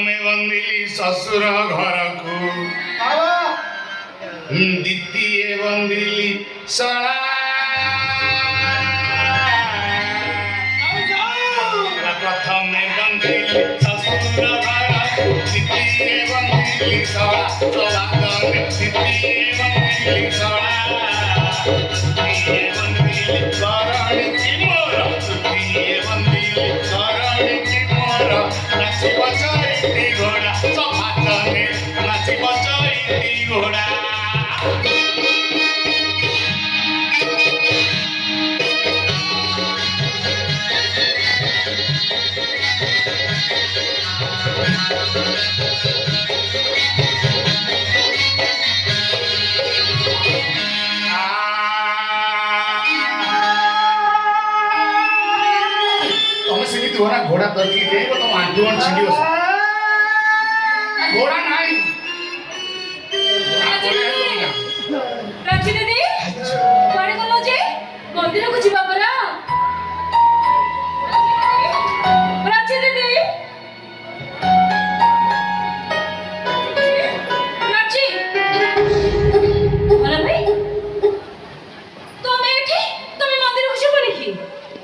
प्रथमे बंदिली ससुर घर को द्वितीय बंदिली सड़ा प्रथमे बंदिली ससुर घर द्वितीय बंदिली सड़ा द्वितीय बंदिली सड़ा तृतीय बंदिली करणी की मोर तृतीय बंदिली करणी की मोर नाची बजाई घोड़ा सफा चले नाची बजाई घोड़ा घोड़ा घोड़ा तरकी देखो तो आंटून छिड़ियो घोड़ा नहीं प्राची दीदी कुआडे गलो जे मंदिर को जीवा परा प्राची दीदी प्राची अरे भाई तुम एठी तुम मंदिर को जीवनी की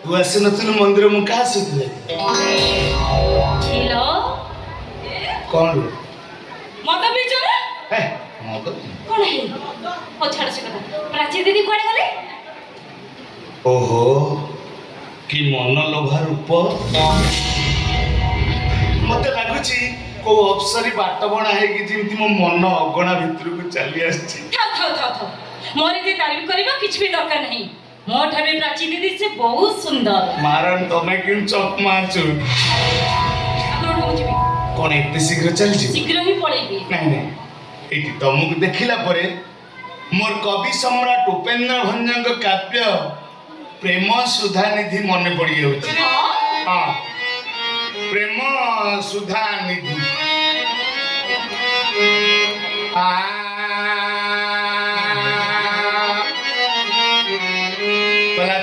तू ऐसे नतुल मंदिर में कहाँ से तू खिलो कौन मत बिचरा है मत कौन है ओ छाड़ से कथा प्राची दीदी कुआडे गले ओहो कि मन लोभा रूप मते लागुची को अप्सरी बाट बणा है कि जिमती मो मन अगणा भीतर को चली आछि था मोरे जे तारीफ करबा किछ भी दरकार नहीं मो ठाबे प्राची दीदी से बहुत सुंदर मारन तमे किन चौक मारछु आपण हो जीवी कोन एते शीघ्र चल जी शीघ्र ही पळेबी नहीं एटी तमको देखिला परे मोर कवि सम्राट उपेंद्र भंजक काव्य प्रेम सुधा निधि मन पड़ी जाउछि हां प्रेम सुधा निधि पला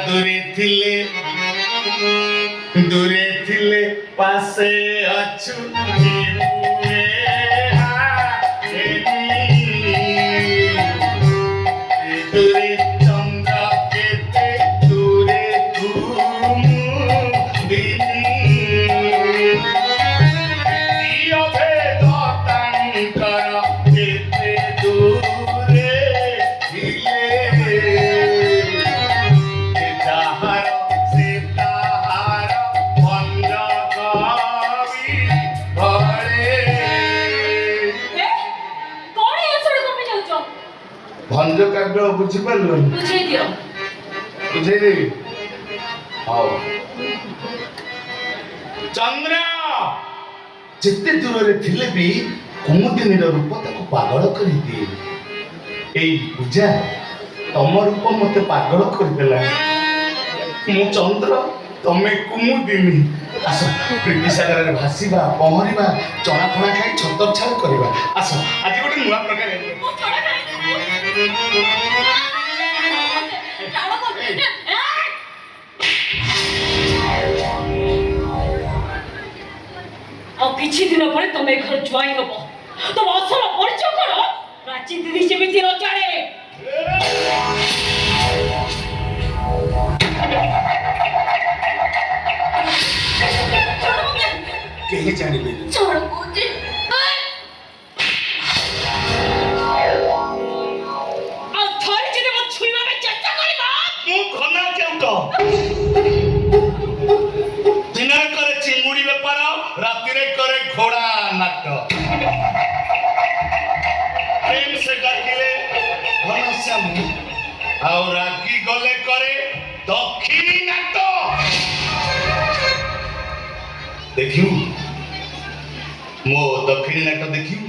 दूरे थिले पासे अछु भंज काव्य बुझी पारलो बुझे दियो बुझे दे आओ चंद्र जिते दूर रे थिले भी कुमुदिनी रूप ताको पागल कर दिए एई पूजा तम रूप मते पागल कर देला मु चंद्र तमे कुमुदिनी आस प्रीति सागर रे भासीबा पहरिबा चना फणा खाई छतर छाल करबा आस आज गोटे नुवा प्रकार किछि दिन पर तुम घर ज्वाइन हबो तुम असल परिचय करो प्राची दीदी सेमिति न जाने केहे जानि ले छोड़ मुझे अब थोड़ी चीजें मत छुईबा में चर्चा करबा मु घना केउट दिना करे चिंगुड़ी बेपार राति रे करे घोड़ा नाट प्रेम से गाकिले घनश्याम और रागी गले करे दक्षिणी नाट देखियो मो दक्षिणी नाट देखियो